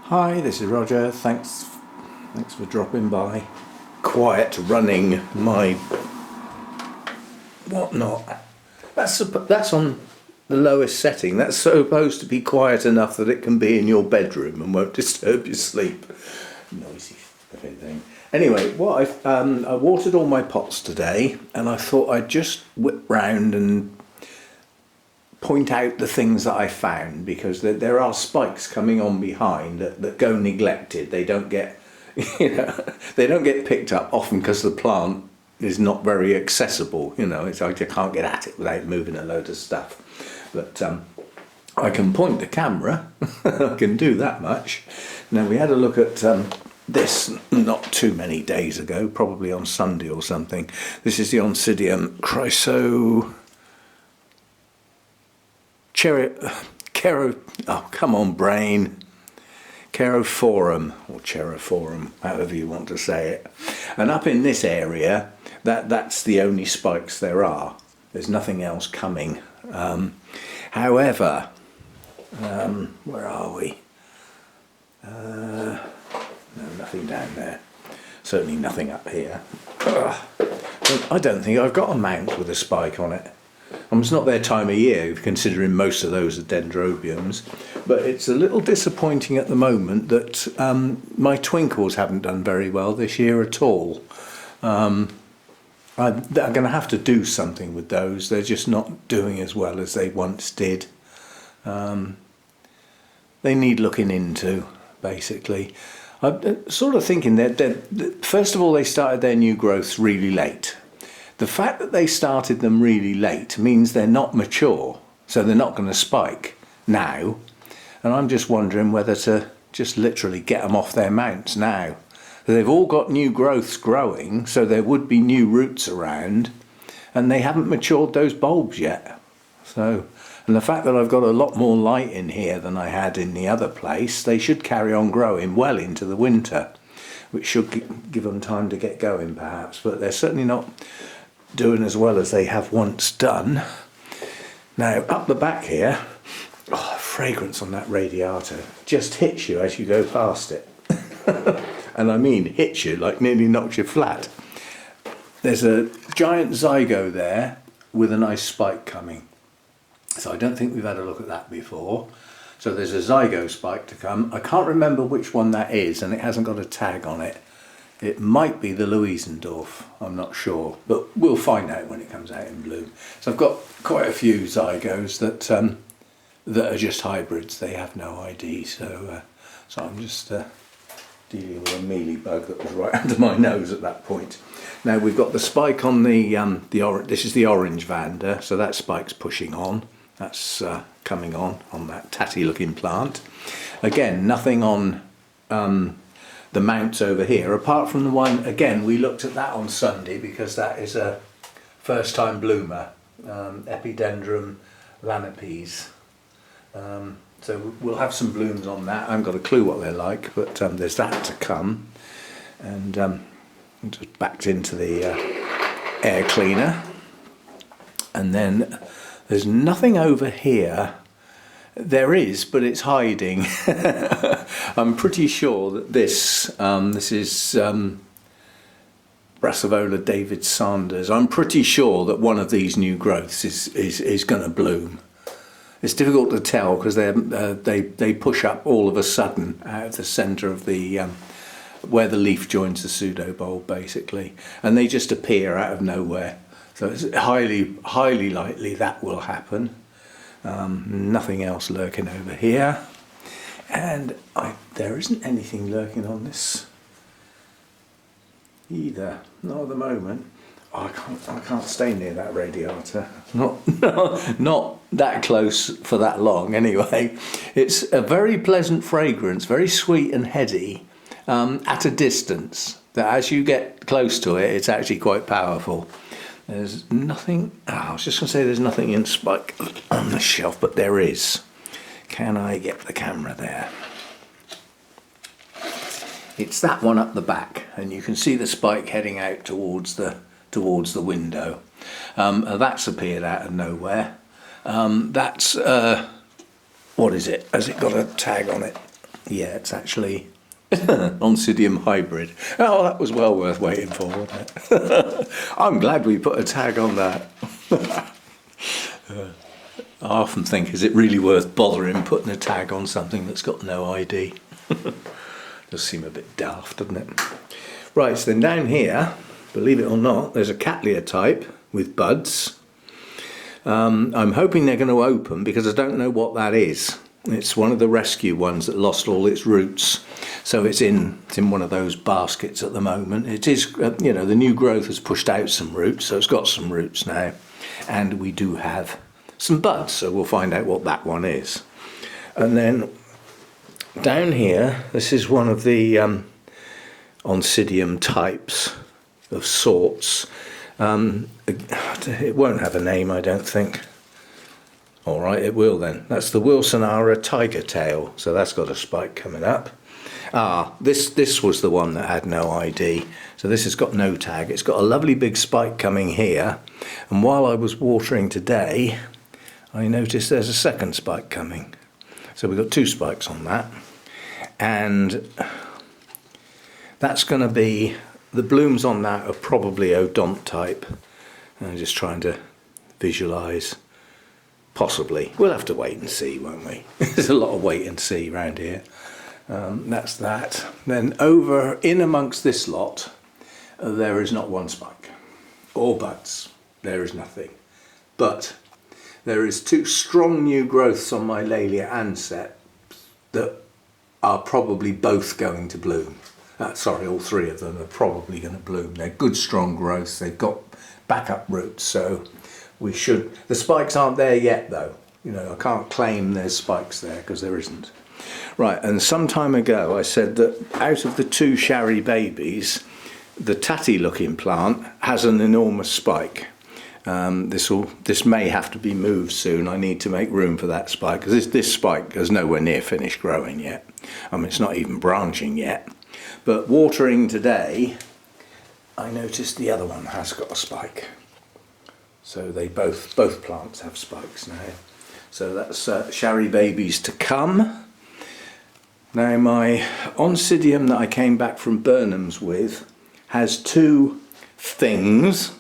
Hi, this is Roger. Thanks for dropping by. Quiet running my whatnot. That's on the lowest setting. That's supposed to be quiet enough that it can be in your bedroom and won't disturb your sleep. Noisy thing. Anyway, I watered all my pots today, and I thought I'd just whip round and point out the things that I found, because there are spikes coming on behind that go neglected. They don't get, they don't get picked up often because the plant is not very accessible. It's like I can't get at it without moving a load of stuff. But I can point the camera. I can do that much. Now we had a look at this not too many days ago, probably on Sunday or something. This is the Cymbidium Cherophorum, or Cherophorum, however you want to say it. And up in this area, that's the only spikes there are. There's nothing else coming. However, where are we? No, nothing down there. Certainly nothing up here. I don't think I've got a mount with a spike on it. It's not their time of year, considering most of those are dendrobiums, but it's a little disappointing at the moment that my twinkles haven't done very well this year at all. I'm going to have to do something with those. They're just not doing as well as they once did. They need looking into, basically. I'm sort of thinking that first of all, they started their new growths really late. The fact that they started them really late means they're not mature, so they're not going to spike now. And I'm just wondering whether to just literally get them off their mounts now. They've all got new growths growing, so there would be new roots around, and they haven't matured those bulbs yet. And the fact that I've got a lot more light in here than I had in the other place, they should carry on growing well into the winter, which should give them time to get going perhaps, but they're certainly not doing as well as they have once done. Now up the back here, fragrance on that radiator just hits you as you go past it. And I mean hits you, like nearly knocks you flat. There's a giant zygo there with a nice spike coming. So I don't think we've had a look at that before. So there's a zygo spike to come. I can't remember which one that is, and it hasn't got a tag on it. It might be the Louisendorf, I'm not sure, but we'll find out when it comes out in bloom. So I've got quite a few zygos that are just hybrids. They have no ID, so I'm just dealing with a mealybug that was right under my nose at that point. Now we've got the spike on this is the orange Vanda, so that spike's pushing on. That's coming on that tatty looking plant. Again, nothing on the mounts over here, apart from the one, again, we looked at that on Sunday because that is a first time bloomer, Epidendrum lanapes. So we'll have some blooms on that. I haven't got a clue what they're like, but there's that to come. And just backed into the air cleaner. And then there's nothing over here. There is, but it's hiding. I'm pretty sure that this is Brassivola David Sanders. I'm pretty sure that one of these new growths is going to bloom. It's difficult to tell because they push up all of a sudden out of the centre of the where the leaf joins the pseudobulb, basically, and they just appear out of nowhere. So it's highly likely that will happen. Nothing else lurking over here, and there isn't anything lurking on this either, not at the moment. I can't stay near that radiator, not that close for that long anyway. It's a very pleasant fragrance, very sweet and heady, at a distance, that as you get close to it, it's actually quite powerful. There's nothing, I was just going to say there's nothing in spike on the shelf, but there is. Can I get the camera there? It's that one up the back, and you can see the spike heading out towards the window. That's appeared out of nowhere. That's, what is it? Has it got a tag on it? Yeah, it's actually Oncidium hybrid. Oh, that was well worth waiting for, wasn't it? I'm glad we put a tag on that. I often think, is it really worth bothering putting a tag on something that's got no ID? Does seem a bit daft, doesn't it? Right, so then down here, believe it or not, there's a Cattleya type with buds. I'm hoping they're going to open because I don't know what that is. It's one of the rescue ones that lost all its roots. So it's in one of those baskets at the moment. It is, you know, the new growth has pushed out some roots, so it's got some roots now. And we do have some buds, so we'll find out what that one is. And then down here, this is one of the Oncidium types of sorts. It won't have a name, I don't think. All right, it will then. That's the Wilsonara tiger tail, so that's got a spike coming up. Ah, this was the one that had no ID. So this has got no tag. It's got a lovely big spike coming here. And while I was watering today, I noticed there's a second spike coming. So we've got two spikes on that. And that's going to be, the blooms on that are probably odont type. I'm just trying to visualise. Possibly. We'll have to wait and see, won't we? There's a lot of wait and see around here. That's that. Then over in amongst this lot, there is not one spike or buds. There is nothing. But there is two strong new growths on my Laelia Anset that are probably both going to bloom. Sorry, all three of them are probably going to bloom. They're good strong growths. They've got backup roots, so we should. The spikes aren't there yet though. You know, I can't claim there's spikes there because there isn't. Right, and some time ago I said that out of the two Shari babies, the tatty looking plant has an enormous spike. This may have to be moved soon. I need to make room for that spike because this spike is nowhere near finished growing yet. I mean, it's not even branching yet. But watering today, I noticed the other one has got a spike. So they both plants have spikes now. So that's Shari babies to come. Now my Oncidium that I came back from Burnham's with has two things.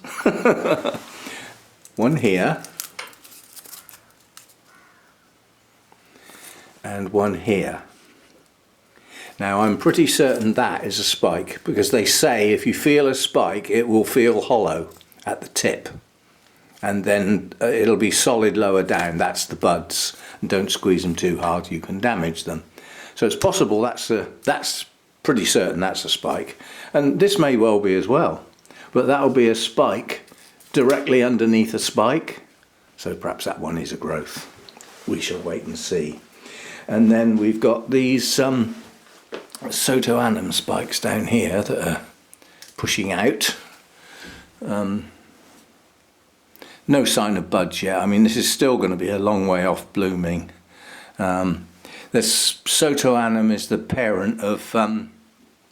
One here and one here. Now I'm pretty certain that is a spike because they say if you feel a spike it will feel hollow at the tip. And then it'll be solid lower down. That's the buds. And don't squeeze them too hard, you can damage them. So it's possible that's pretty certain that's a spike. And this may well be as well. But that'll be a spike directly underneath a spike. So perhaps that one is a growth. We shall wait and see. And then we've got these Sotoanum spikes down here that are pushing out. No sign of buds yet. I mean, this is still going to be a long way off blooming. This Sotoanum is the parent of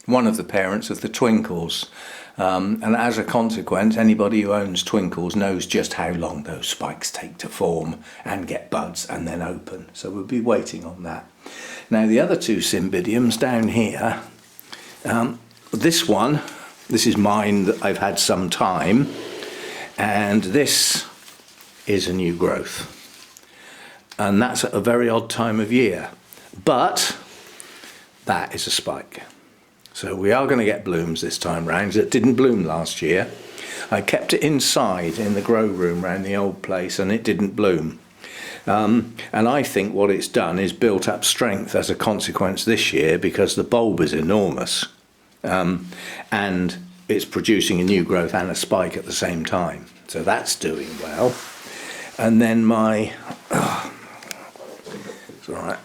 one of the parents of the Twinkles, and as a consequence, anybody who owns Twinkles knows just how long those spikes take to form and get buds and then open. So we'll be waiting on that. Now the other two Cymbidiums down here. This one, this is mine that I've had some time. And this is a new growth. And that's at a very odd time of year. But that is a spike. So we are going to get blooms this time round. It didn't bloom last year. I kept it inside in the grow room around the old place and it didn't bloom. And I think what it's done is built up strength as a consequence this year because the bulb is enormous. And it's producing a new growth and a spike at the same time. So that's doing well. And then my... it's all right.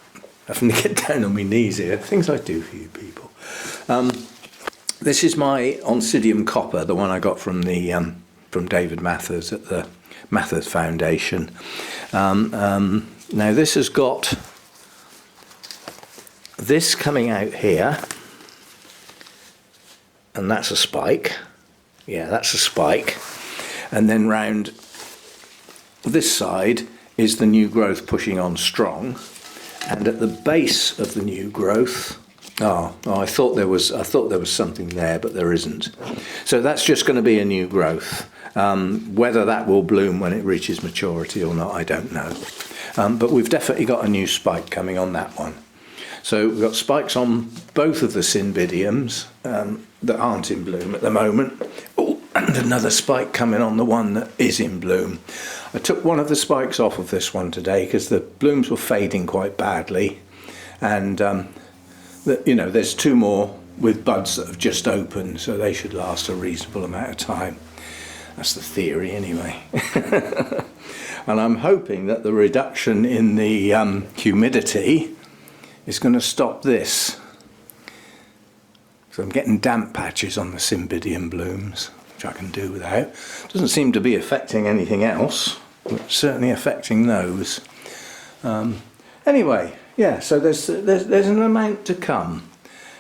Having to get down on my knees here. Things I do for you people. This is my Oncidium copper, the one I got from the from David Mathers at the Mathers Foundation. Now this has got this coming out here. And that's a spike. Yeah, that's a spike. And then round this side is the new growth pushing on strong. And at the base of the new growth, I thought there was something there, but there isn't. So that's just going to be a new growth. Whether that will bloom when it reaches maturity or not, I don't know. But we've definitely got a new spike coming on that one. So we've got spikes on both of the Cymbidiums that aren't in bloom at the moment. Oh, and another spike coming on the one that is in bloom. I took one of the spikes off of this one today because the blooms were fading quite badly. And, there's two more with buds that have just opened, so they should last a reasonable amount of time. That's the theory anyway. And I'm hoping that the reduction in the humidity is going to stop this. So I'm getting damp patches on the Cymbidium blooms, which I can do without. Doesn't seem to be affecting anything else, but certainly affecting those. Anyway, yeah, so there's an amount to come.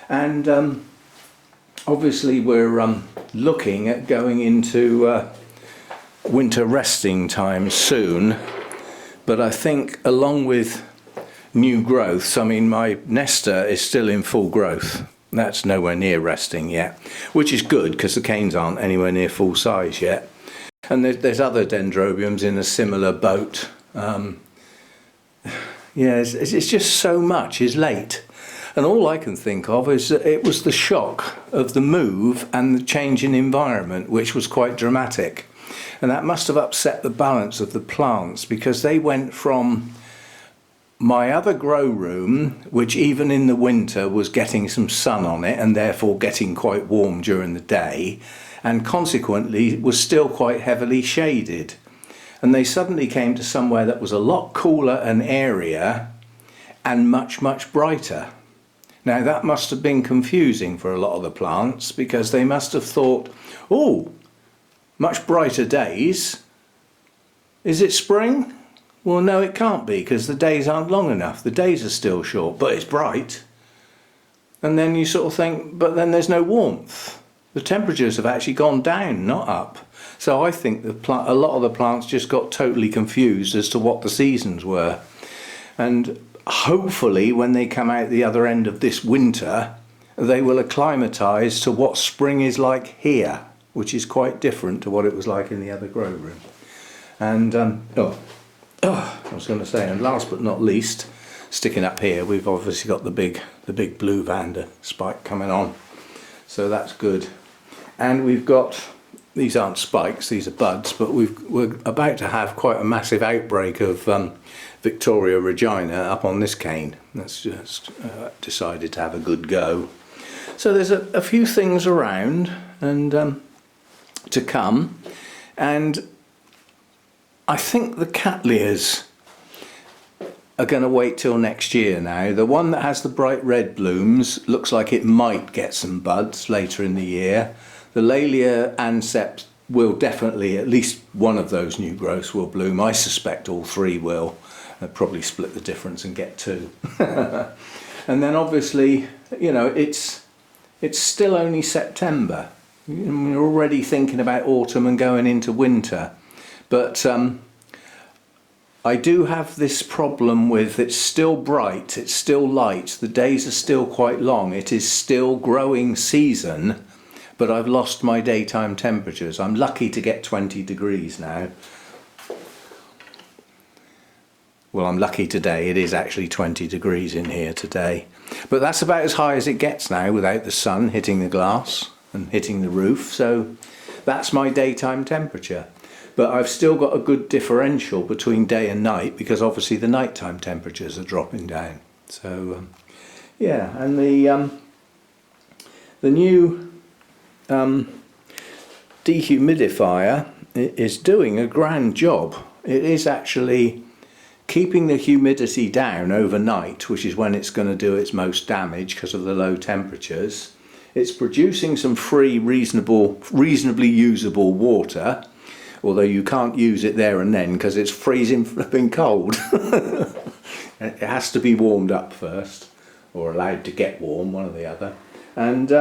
And obviously we're looking at going into winter resting time soon, but I think along with new growths, I mean my Nesta is still in full growth. That's nowhere near resting yet, which is good because the canes aren't anywhere near full size yet. And there's other dendrobiums in a similar boat. It's just so much is late. And all I can think of is that it was the shock of the move and the change in environment, which was quite dramatic. And that must have upset the balance of the plants, because they went from my other grow room, which even in the winter was getting some sun on it and therefore getting quite warm during the day, and consequently was still quite heavily shaded. And they suddenly came to somewhere that was a lot cooler and airier and much, much brighter. Now that must have been confusing for a lot of the plants, because they must have thought, oh, much brighter days. Is it spring? Well, no, it can't be, because the days aren't long enough. The days are still short, but it's bright. And then you sort of think, but then there's no warmth. The temperatures have actually gone down, not up. So I think a lot of the plants just got totally confused as to what the seasons were. And hopefully when they come out the other end of this winter, they will acclimatise to what spring is like here, which is quite different to what it was like in the other grow room. And I was going to say, and last but not least, sticking up here, we've obviously got the big blue Vanda spike coming on, so that's good. And we've got, these aren't spikes, these are buds, but we're about to have quite a massive outbreak of Victoria Regina up on this cane. That's just decided to have a good go. So there's a few things around and to come, and I think the Cattleyas are going to wait till next year now. The one that has the bright red blooms looks like it might get some buds later in the year. The Laelia anceps will definitely, at least one of those new growths will bloom. I suspect all three will. They'll probably split the difference and get two. And then obviously, it's still only September. We're already thinking about autumn and going into winter. But I do have this problem with, it's still bright, it's still light, the days are still quite long, it is still growing season, but I've lost my daytime temperatures. I'm lucky to get 20 degrees now. Well, I'm lucky today, it is actually 20 degrees in here today. But that's about as high as it gets now without the sun hitting the glass and hitting the roof, so that's my daytime temperature. But I've still got a good differential between day and night, because obviously the nighttime temperatures are dropping down. So yeah, and the new dehumidifier is doing a grand job. It is actually keeping the humidity down overnight, which is when it's going to do its most damage because of the low temperatures. It's producing some free, reasonably usable water, although you can't use it there and then because it's freezing flipping cold. It has to be warmed up first, or allowed to get warm, one or the other. And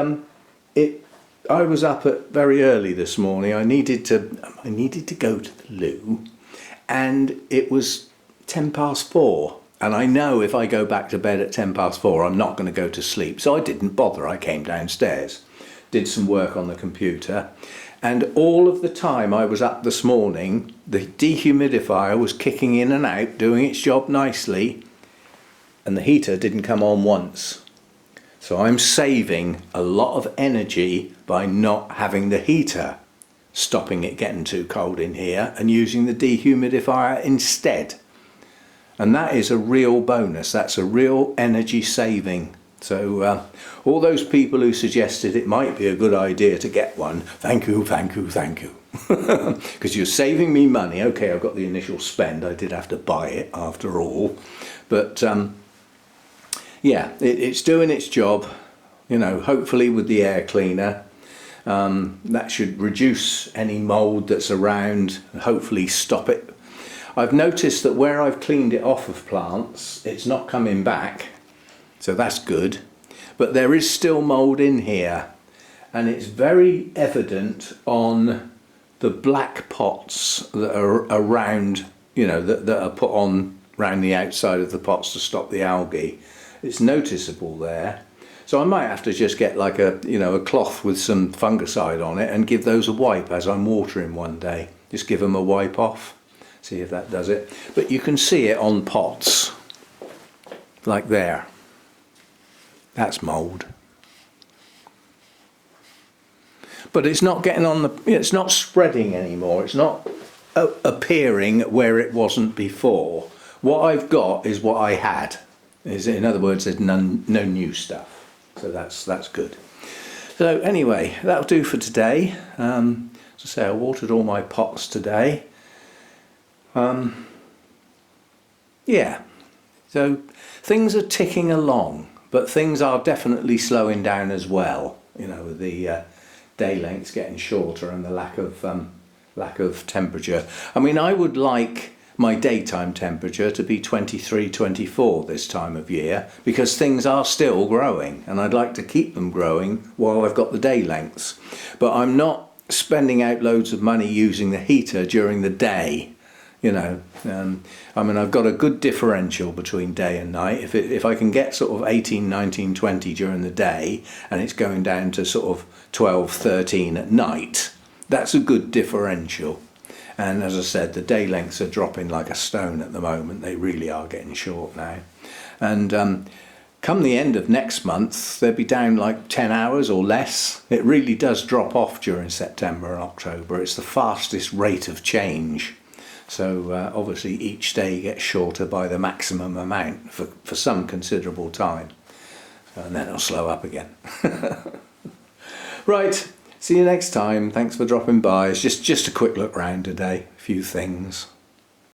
I was up very early this morning. I needed to go to the loo, and it was 4:10, And I know if I go back to bed at 4:10, I'm not going to go to sleep. So I didn't bother. I came downstairs, did some work on the computer. And all of the time I was up this morning, the dehumidifier was kicking in and out, doing its job nicely. And the heater didn't come on once. So I'm saving a lot of energy by not having the heater, stopping it getting too cold in here, and using the dehumidifier instead. And that is a real bonus. That's a real energy saving. So all those people who suggested it might be a good idea to get one, thank you, thank you, thank you. Because you're saving me money. Okay, I've got the initial spend. I did have to buy it after all. But yeah, it's doing its job. You know, hopefully with the air cleaner. That should reduce any mould that's around and hopefully stop it. I've noticed that where I've cleaned it off of plants, it's not coming back, so that's good. But there is still mould in here, and it's very evident on the black pots that are around, you know, that are put on around the outside of the pots to stop the algae. It's noticeable there. So I might have to just get like a cloth with some fungicide on it and give those a wipe as I'm watering one day. Just give them a wipe off. See if that does it. But you can see it on pots, like there. That's mould. But it's not getting on the, it's not spreading anymore. It's not appearing where it wasn't before. What I've got is what I had. In other words, there's no new stuff. So that's good. So anyway, that'll do for today. As I say, I watered all my pots today. Yeah, so things are ticking along, but things are definitely slowing down as well. You know, with the day lengths getting shorter and the lack of temperature. I mean, I would like my daytime temperature to be 23, 24 this time of year, because things are still growing and I'd like to keep them growing while I've got the day lengths. But I'm not spending out loads of money using the heater during the day. You know, I mean, I've got a good differential between day and night. If I can get sort of 18, 19, 20 during the day and it's going down to sort of 12, 13 at night, that's a good differential. And as I said, the day lengths are dropping like a stone at the moment. They really are getting short now. And come the end of next month, they'll be down like 10 hours or less. It really does drop off during September and October. It's the fastest rate of change. So obviously each day gets shorter by the maximum amount for some considerable time. And then it'll slow up again. Right, see you next time. Thanks for dropping by. It's just a quick look round today. A few things.